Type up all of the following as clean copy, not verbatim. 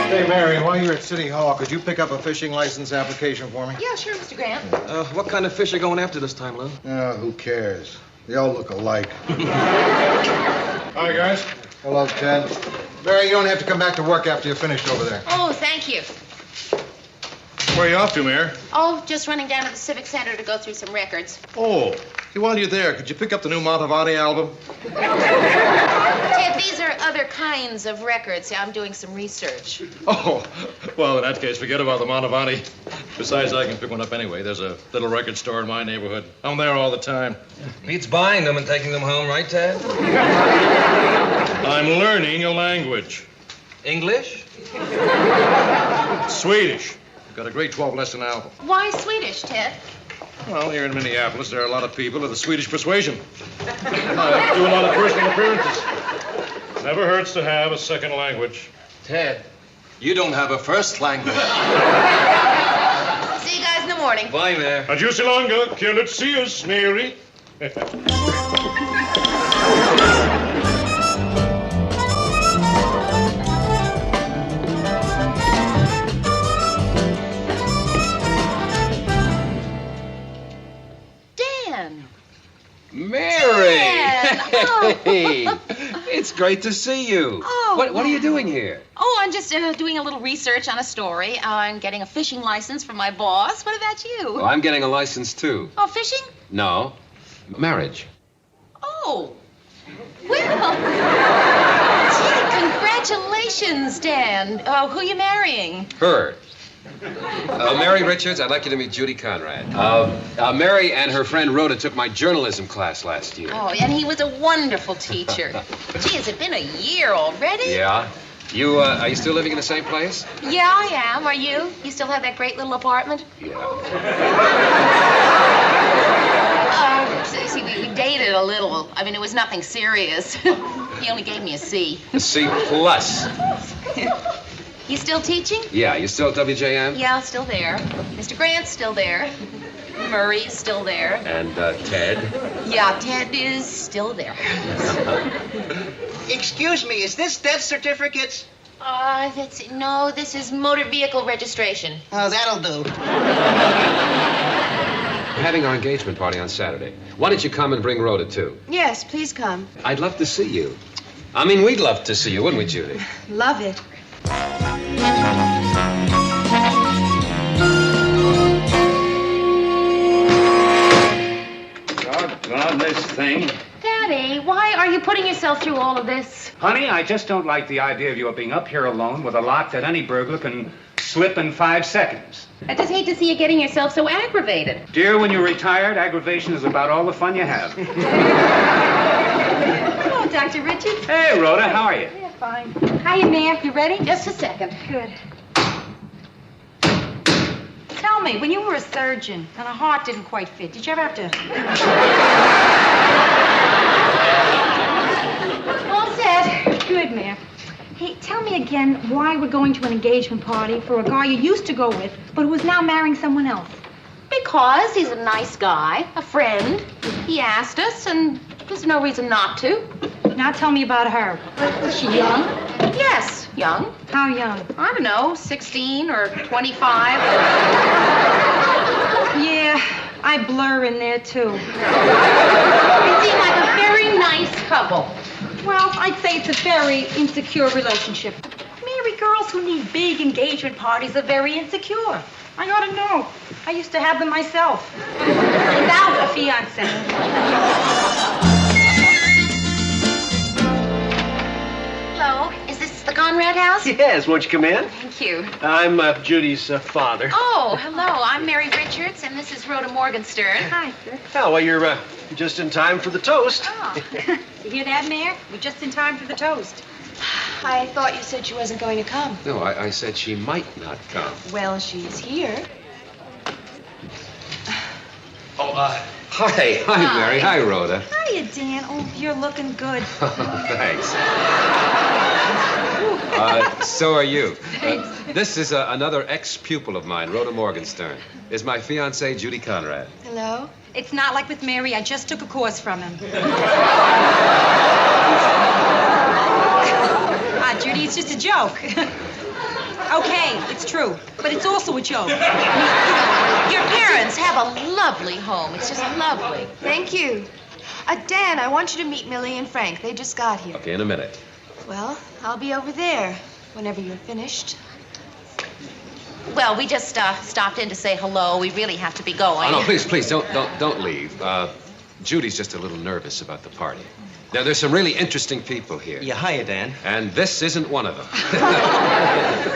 Hey, Mary, while you're at City Hall, could you pick up a fishing license application for me? Yeah, sure, Mr. Grant. What kind of fish are going after this time, Lou? Oh, who cares? They all look alike. Hi, guys. Hello, Ted. Mary, you don't have to come back to work after you're finished over there. Oh, thank you. Where are you off to, Mary? Oh, just running down to the Civic Center to go through some records. Oh, while you're there, could you pick up the new Montevani album? Ted, these are other kinds of records. I'm doing some research. Oh, well, in that case, forget about the Montevani. Besides, I can pick one up anyway. There's a little record store in my neighborhood. I'm there all the time. Beats buying them and taking them home, right, Ted? I'm learning a language. English? Swedish. I've got a grade 12 lesson album. Why Swedish, Ted? Well, here in Minneapolis, there are a lot of people of the Swedish persuasion. I do a lot of personal appearances. Never hurts to have a second language. Ted, you don't have a first language. See you guys in the morning. Bye, Mayor. Adieu, Silonga. Can't see us, Mary. Mary! Dan! Oh. Hey! It's great to see you. Oh. What are you doing here? Oh, I'm just doing a little research on a story. I'm getting a fishing license from my boss. What about you? Well, I'm getting a license, too. Oh, fishing? No. Marriage. Oh. Well. Gee, congratulations, Dan. Who are you marrying? Her. Mary Richards, I'd like you to meet Judy Conrad. Mary and her friend Rhoda took my journalism class last year. Oh, and he was a wonderful teacher. Gee, has it been a year already? Yeah. Are you still living in the same place? Yeah, I am. Are you? You still have that great little apartment? Yeah. See, we dated a little. I mean, it was nothing serious. He only gave me a C. A C plus. You still teaching? Yeah, you still at WJM? Yeah, still there. Mr. Grant's still there. Murray's still there. And Ted? Yeah, Ted is still there. Excuse me, is this death certificates? No, this is motor vehicle registration. Oh, that'll do. We're having our engagement party on Saturday. Why don't you come and bring Rhoda, too? Yes, please come. I'd love to see you. I mean, we'd love to see you, wouldn't we, Judy? Love it. Doggone this thing. Daddy, why are you putting yourself through all of this? Honey, I just don't like the idea of your being up here alone with a lock that any burglar can slip in 5 seconds. I just hate to see you getting yourself so aggravated. Dear, when you're retired, aggravation is about all the fun you have. Hello, Dr. Richards. Hey, Rhoda, how are you? Yeah, fine. Hiya, Mayor. You ready? Just a second. Good. Tell me, when you were a surgeon and a heart didn't quite fit, did you ever have to... All set. Good, Mayor. Hey, tell me again why we're going to an engagement party for a guy you used to go with, but who is now marrying someone else. Because he's a nice guy, a friend. He asked us, and there's no reason not to. Now tell me about her. Is she young? Yes, young. How young? I don't know, 16 or 25. Yeah, I blur in there, too. They seem like a very nice couple. Well, I'd say it's a very insecure relationship. Married girls who need big engagement parties are very insecure. I ought to know. I used to have them myself. Without a fiancé. Hello, is this the Conrad house? Yes, won't you come in? Thank you. I'm Judy's father. Oh, hello, I'm Mary Richards, and this is Rhoda Morgenstern. Hi, sir. Oh, well, you're just in time for the toast. Oh. You hear that, Mayor? We're just in time for the toast. I thought you said she wasn't going to come. No, I said she might not come. Well, she's here. Oh, hi, Mary. Hi, Rhoda. Hiya, Dan. Oh, you're looking good. Thanks. So are you. This is another ex-pupil of mine, Rhoda Morgenstern. Is my fiancée, Judy Conrad. Hello. It's not like with Mary. I just took a course from him. Judy, it's just a joke. Okay, it's true, but it's also a joke. Your parents have a lovely home. It's just lovely. Thank you. Dan, I want you to meet Millie and Frank. They just got here. Okay, in a minute. Well, I'll be over there whenever you're finished. Well, we just stopped in to say hello. We really have to be going. Oh, no, please, don't leave. Judy's just a little nervous about the party. Now, there's some really interesting people here. Yeah, hiya, Dan. And this isn't one of them.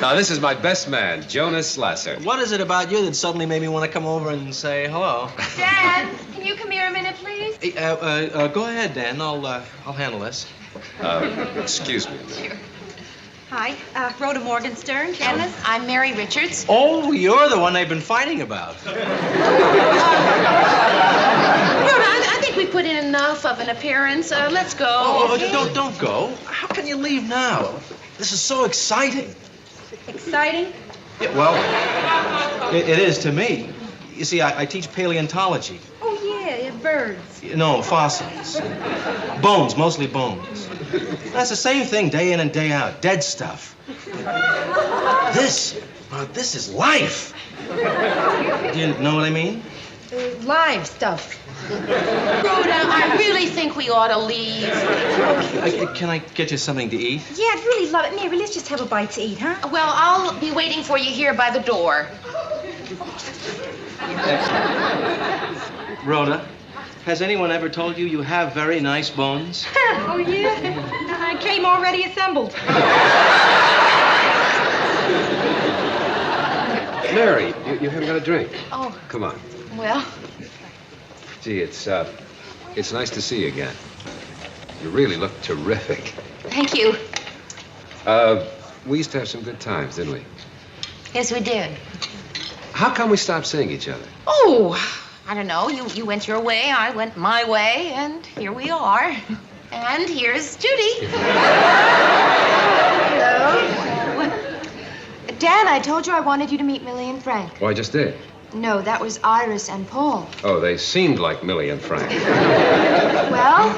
Now, this is my best man, Jonas Lasser. What is it about you that suddenly made me want to come over and say hello? Dan, can you come here a minute, please? Hey, go ahead, Dan. I'll handle this. Excuse me. Sure. Hi, Rhoda Morgenstern. And I'm Mary Richards. Oh, you're the one they've been fighting about. Rhoda, I think we put in enough of an appearance. Let's go. Oh, don't go. How can you leave now? This is so exciting. Exciting? Yeah, well, it is to me. You see, I teach paleontology. Oh, yeah, birds. No, fossils. Bones, mostly bones. That's the same thing day in and day out. Dead stuff. This is life. Do you know what I mean? Live stuff. Rhoda, I really think we ought to leave. Can I get you something to eat? Yeah, I'd really love it. Mary, let's just have a bite to eat, huh? Well, I'll be waiting for you here by the door. Rhoda, has anyone ever told you you have very nice bones? Oh, yeah? I came already assembled. Mary, you haven't got a drink. Oh. Come on. Well, Gee, it's nice to see you again. You really look terrific. thank you. We used to have some good times, didn't we? Yes, we did. How come we stopped seeing each other? Oh, I don't know. You went your way, I went my way, and here we are. And here's Judy. Hello. Dan, I told you I wanted you to meet Millie and Frank. Oh, I just did. No, that was Iris and Paul. Oh, they seemed like Millie and Frank. Well,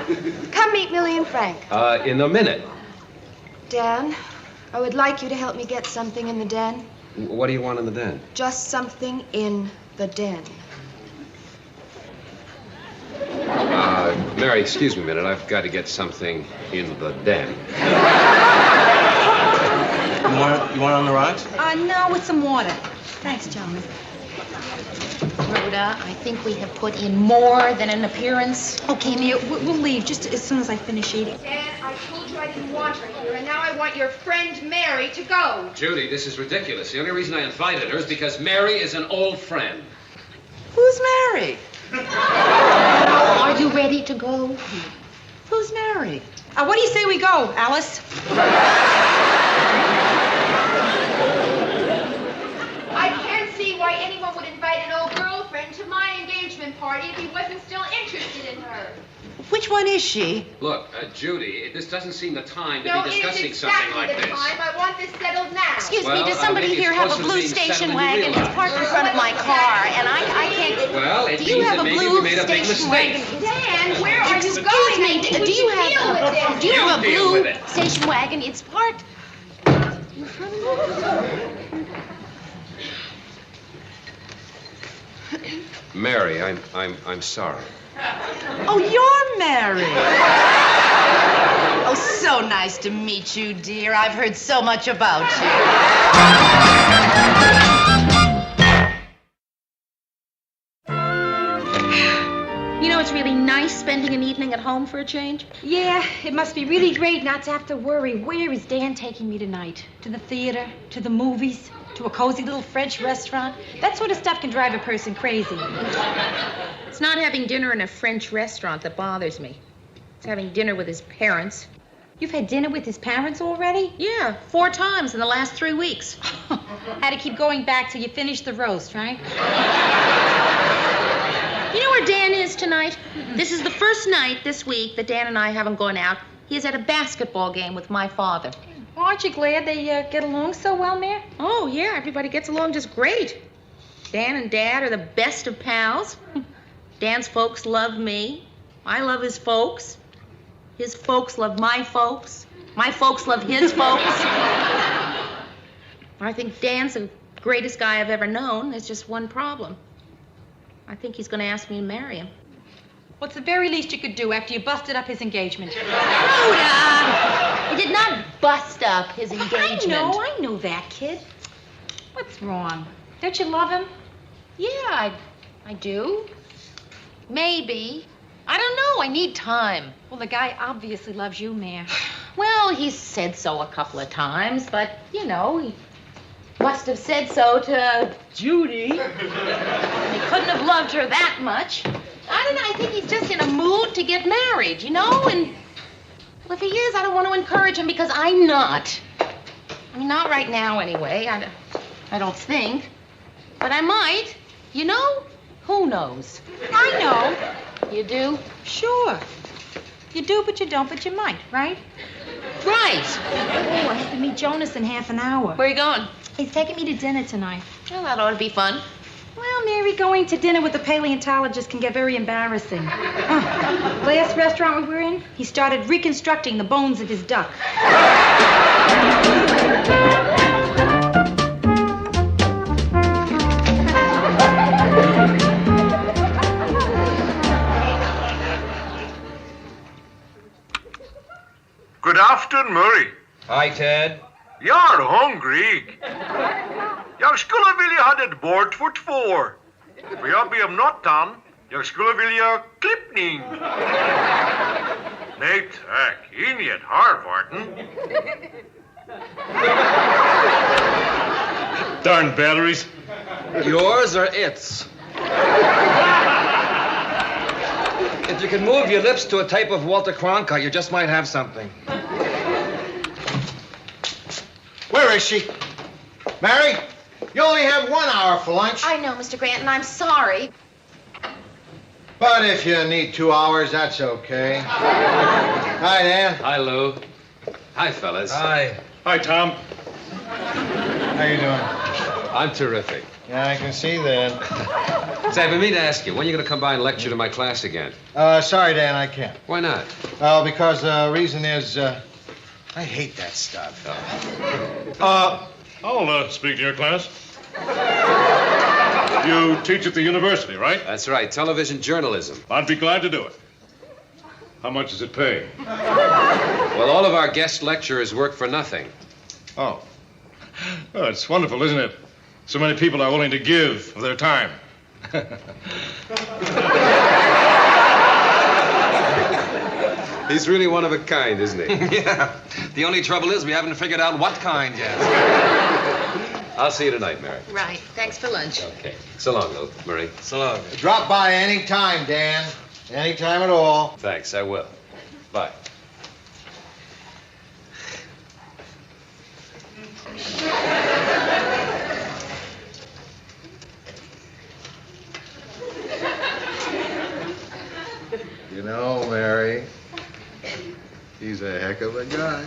come meet Millie and Frank. In a minute. Dan, I would like you to help me get something in the den. What do you want in the den? Just something in the den. Mary, excuse me a minute. I've got to get something in the den. You want on the rocks? No, with some water. Thanks, gentlemen. Rhoda, I think we have put in more than an appearance. Okay, Mary, we'll leave just as soon as I finish eating. Dan, I told you I didn't want her here, and now I want your friend Mary to go. Judy, this is ridiculous. The only reason I invited her is because Mary is an old friend. Who's Mary? Are you ready to go? Who's Mary? What do you say we go, Alice? I can't see why anyone would invite an old girlfriend to my engagement party if he wasn't still interested in her. Which one is she? Look, Judy, this doesn't seem the time to No, be it discussing is something exactly like the this. time. I want this settled now. Excuse Well, me, does somebody maybe here it's have a closer to blue being station settled than you wagon? It's realize. parked in front of my car, and I can't... Well, it Do you means have that a maybe blue we made a big station mistake. wagon? Dan, where are you Excuse going? me, I think we do you should deal with have this. do you have a You deal blue with it. station wagon? It's parked. Mary, I'm sorry. Oh, you're Mary. Oh, so nice to meet you, dear. I've heard so much about You know, it's really nice spending an evening at home for a change. Yeah, it must be really great not to have to worry. Where is Dan taking me tonight? To the theater? To the movies? To a cozy little French restaurant? That sort of stuff can drive a person crazy. It's not having dinner in a French restaurant that bothers me. It's having dinner with his parents. You've had dinner with his parents already? Yeah, 4 times in the last 3 weeks. Had to keep going back till you finished the roast, right? You know where Dan is tonight? This is the first night this week that Dan and I haven't gone out. He is at a basketball game with my father. Aren't you glad they get along so well, Mare? Oh, yeah, everybody gets along just great. Dan and Dad are the best of pals. Dan's folks love me. I love his folks. His folks love my folks. My folks love his folks. I think Dan's the greatest guy I've ever known. There's just one problem. I think he's going to ask me to marry him. What's the very least you could do after you busted up his engagement? Rhoda! He did not bust up his engagement. I know that, kid. What's wrong? Don't you love him? Yeah, I do. Maybe. I don't know. I need time. Well, the guy obviously loves you, Mare. Well, he's said so a couple of times, but, you know, he must have said so to Judy. He couldn't have loved her that much. I don't know. I think he's just in a mood to get married, you know? And well, if he is, I don't want to encourage him because I'm not. I mean, not right now anyway. I don't think. But I might. You know? Who knows? I know. You do? Sure. You do, but you don't, but you might, right? Right. Oh, I have to meet Jonas in half an hour. Where are you going? He's taking me to dinner tonight. Well, that ought to be fun. Well, Mary, going to dinner with a paleontologist can get very embarrassing. Last restaurant we were in, he started reconstructing the bones of his duck. Good afternoon, Murray. Hi, Ted. You're hungry. Jag skulle vilja ha ett bord för två. För jag ber om något annat. Jag skulle vilja klippning. Nej tack, inget Harvarden. Darn batteries. Yours or its? If you can move your lips to a type of Walter Cronkite, you just might have something. Where is she? Mary, you only have 1 hour for lunch. I know, Mr. Grant, and I'm sorry. But if you need 2 hours, that's okay. Hi, Dan. Hi, Lou. Hi, fellas. Hi. Hi, Tom. How you doing? I'm terrific. Yeah, I can see that. Say, I've been meaning to ask you, when are you going to come by and lecture to my class again? Sorry, Dan, I can't. Why not? Because the reason is, I hate that stuff. I'll speak to your class. You teach at the university, right? That's right, television journalism. I'd be glad to do it. How much does it pay? Well, all of our guest lecturers work for nothing. Oh. Oh, it's wonderful, isn't it? So many people are willing to give of their time. He's really one of a kind, isn't he? Yeah. The only trouble is we haven't figured out what kind yet. I'll see you tonight, Mary. Right. Thanks for lunch. Okay. So long, Lou. Marie. So long. Drop by any time, Dan. Any time at all. Thanks, I will. Bye. You know, Mary, he's a heck of a guy.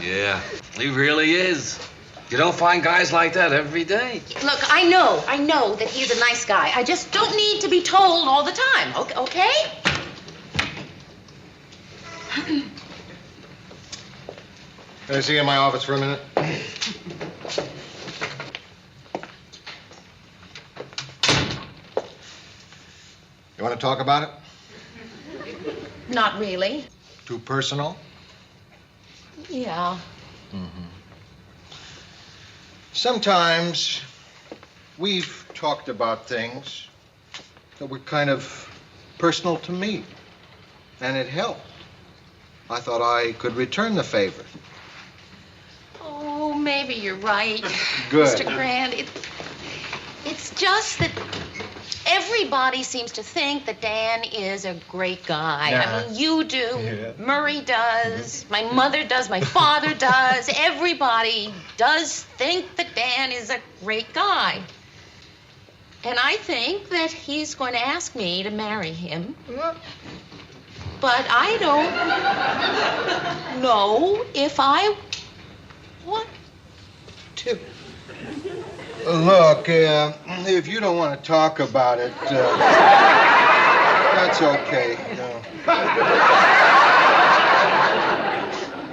Yeah, he really is. You don't find guys like that every day. Look, I know that he's a nice guy. I just don't need to be told all the time, okay? Can I see you in my office for a minute? You want to talk about it? Not really. Too personal? Yeah. Mm-hmm. Sometimes we've talked about things that were kind of personal to me, and it helped. I thought I could return the favor. Oh, maybe you're right. Good. Mr. Grant, it's just that everybody seems to think that Dan is a great guy. Yeah. I mean, you do. Yeah. Murray does. My mother does. My father does. Everybody does think that Dan is a great guy. And I think that he's going to ask me to marry him. But I don't know if I want to. Look, if you don't want to talk about it, that's okay.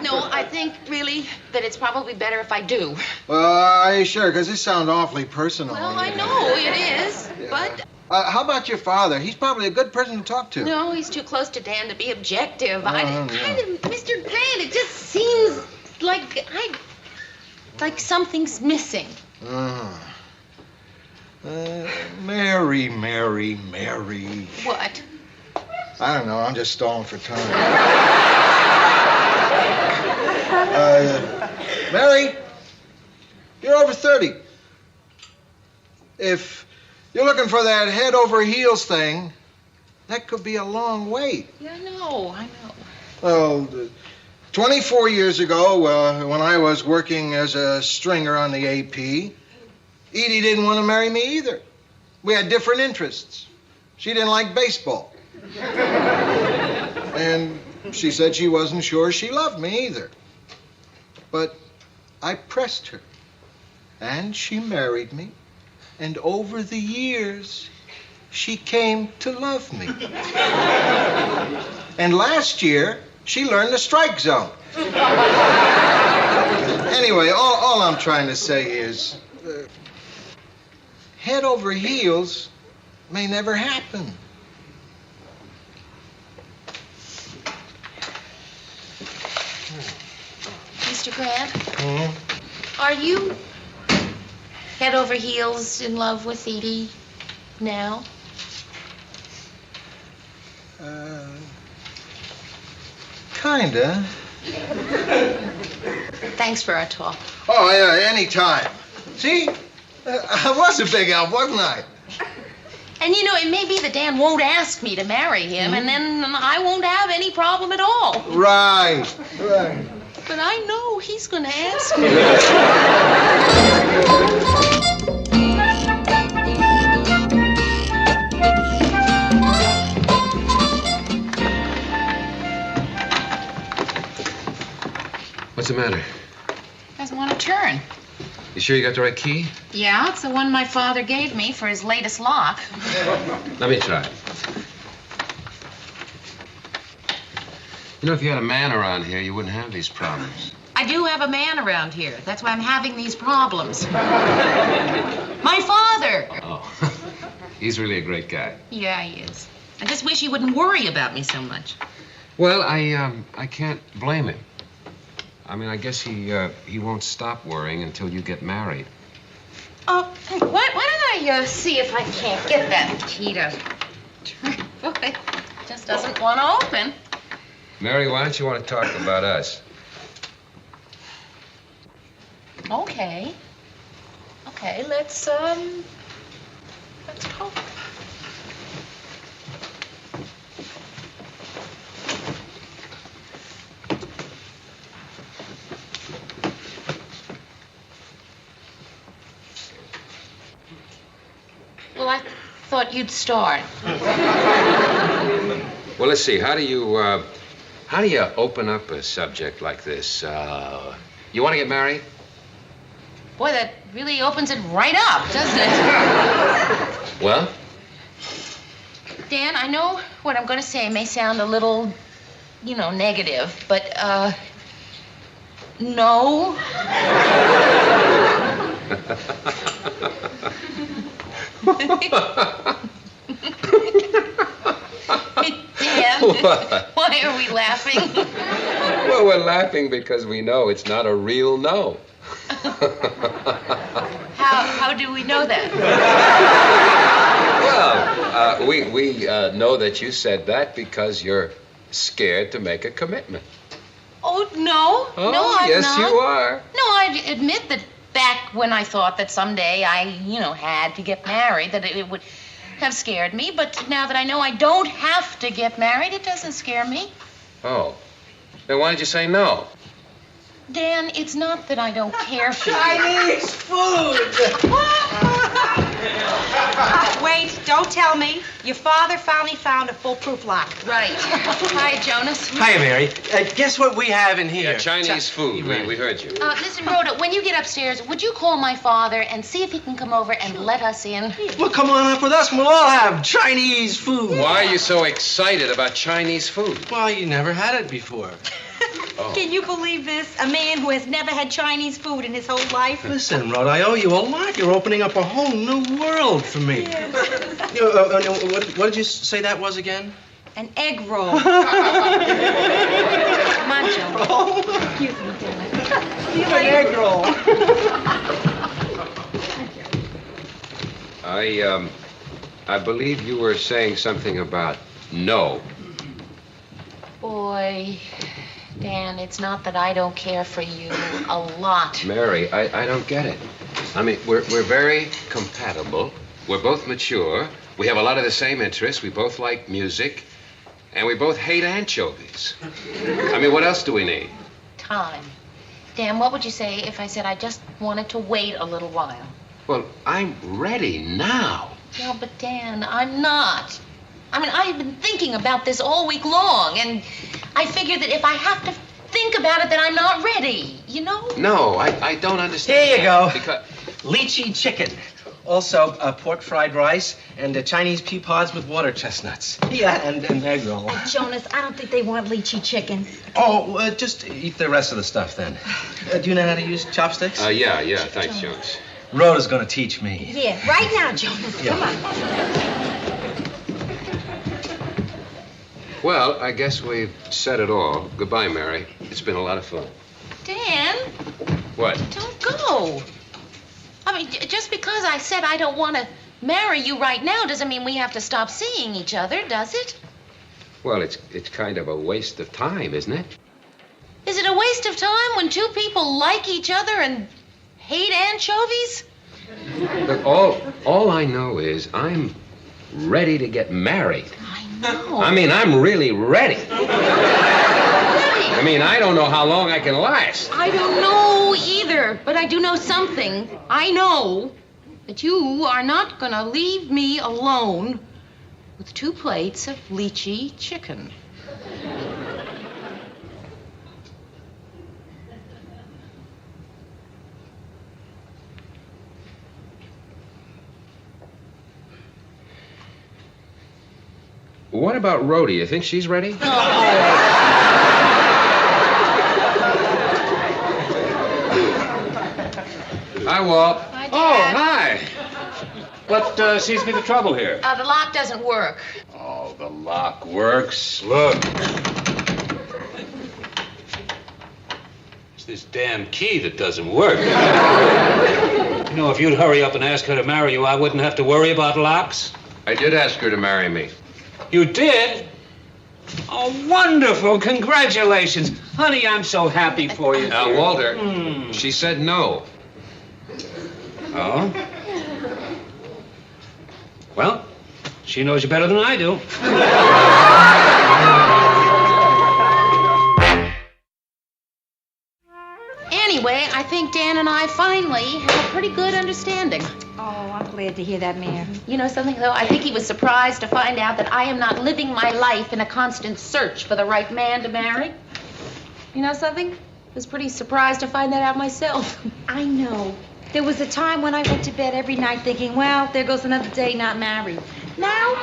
No, I think, really, that it's probably better if I do. Are you sure? Because this sounds awfully personal. Well, I know it is, but... how about your father? He's probably a good person to talk to. No, he's too close to Dan to be objective. Yeah. Mr. Grant, it just seems like something's missing. Mary. What? I don't know. I'm just stalling for time. Mary, you're over 30. If you're looking for that head over heels thing, that could be a long wait. Yeah, I know. Well, 24 years ago, when I was working as a stringer on the AP, Edie didn't want to marry me either. We had different interests. She didn't like baseball. And she said she wasn't sure she loved me either. But I pressed her, and she married me. And over the years, she came to love me. And last year, she learned the strike zone. Anyway, all I'm trying to say is, head over heels may never happen. Mr. Grant, are you head over heels in love with Edie now? Kinda. Thanks for our talk. Oh, yeah, anytime. See? I was a big help, wasn't I? And you know, it may be that Dan won't ask me to marry him, and then I won't have any problem at all. Right. But I know he's going to ask me. What's the matter? Doesn't want to turn. You sure you got the right key? Yeah, it's the one my father gave me for his latest lock. Let me try. You know, if you had a man around here, you wouldn't have these problems. I do have a man around here. That's why I'm having these problems. My father! Oh, he's really a great guy. Yeah, he is. I just wish he wouldn't worry about me so much. Well, I can't blame him. I mean, I guess he won't stop worrying until you get married. Oh, why don't I see if I can't get that key to turn? Boy, it just doesn't want to open. Mary, why don't you want to talk about us? Okay. Let's talk. Well, I thought you'd start. Well, let's see. How do you open up a subject like this? You want to get married? Boy, that really opens it right up, doesn't it? Well? Dan, I know what I'm going to say may sound a little, negative, but, no. Dan, what? Why are we laughing? Well, we're laughing because we know it's not a real no. How do we know that? Well, we know that you said that because you're scared to make a commitment. Oh, no. Oh, no, I'm yes, not. you are. No, I admit that back when I thought that someday I, had to get married, that it would have scared me. But now that I know I don't have to get married, it doesn't scare me. Oh. Then why did you say no? Dan, it's not that I don't care for you. Chinese food! Wait, don't tell me. Your father finally found a foolproof lock. Right. Hi, Jonas. Hi, Mary. Guess what we have in here? Yeah, Chinese food. We heard you. Listen, Rhoda, when you get upstairs, would you call my father and see if he can come over and let us in? Well, come on up with us and we'll all have Chinese food. Why are you so excited about Chinese food? Well, you never had it before. Oh. Can you believe this? A man who has never had Chinese food in his whole life? Listen, Rhoda, I owe you a lot. You're opening up a whole new world for me. Yes. What did you say that was again? An egg roll. Come on, Jonas. Excuse me, darling. An egg roll. I believe you were saying something about no. Boy, Dan, it's not that I don't care for you a lot. Mary, I don't get it. I mean, we're very compatible. We're both mature. We have a lot of the same interests. We both like music. And we both hate anchovies. I mean, what else do we need? Time. Dan, what would you say if I said I just wanted to wait a little while? Well, I'm ready now. No, but Dan, I'm not. I mean, I've been thinking about this all week long, and I figure that if I have to think about it, then I'm not ready, you know? No, I don't understand. Here you go. Because... Lychee chicken. Also, pork fried rice and Chinese pea pods with water chestnuts. Yeah, and an egg roll. Jonas, I don't think they want lychee chicken. Oh, just eat the rest of the stuff then. Do you know how to use chopsticks? Yeah. Thanks, Jonas. Rhoda's gonna teach me. Yeah, right now, Jonas. Yeah. Come on. Well, I guess we've said it all. Goodbye, Mary. It's been a lot of fun. Dan, What? don't go. I mean, just because I said I don't want to marry you right now doesn't mean we have to stop seeing each other, does it? Well, it's kind of a waste of time, isn't it? Is it a waste of time when two people like each other and hate anchovies? Look, all I know is I'm ready to get married. I know. I mean, I'm really ready. I mean, I don't know how long I can last. I don't know either, but I do know something. I know that you are not going to leave me alone with 2 plates of lychee chicken. What about Rhoda? You think she's ready? Hi, Walt. Hi, Dad. Oh, hi. What seems to be the trouble here? The lock doesn't work. Oh, the lock works. Look. It's this damn key that doesn't work. You know, if you'd hurry up and ask her to marry you, I wouldn't have to worry about locks. I did ask her to marry me. You did? Oh, wonderful. Congratulations. Honey, I'm so happy for you. Now, Walter, she said no. Oh? Well, she knows you better than I do. Anyway, I think Dan and I finally have a pretty good understanding. Oh, I'm glad to hear that, Mayor. You know something, though? I think he was surprised to find out that I am not living my life in a constant search for the right man to marry. You know something? I was pretty surprised to find that out myself. I know. There was a time when I went to bed every night thinking, well, there goes another day not married. Now,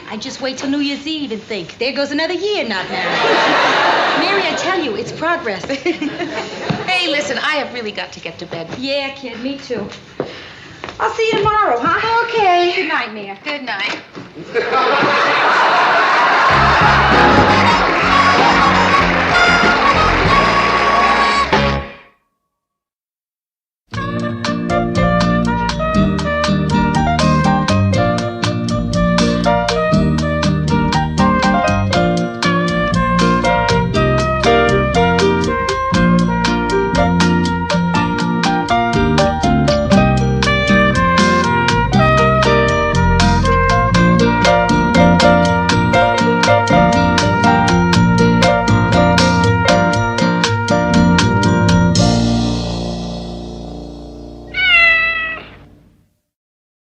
I just wait till New Year's Eve and think, there goes another year not married. Mary, I tell you, it's progress. Hey, listen, I have really got to get to bed. Yeah, kid, me too. I'll see you tomorrow, huh? Okay. Good night, Mayor. Good night.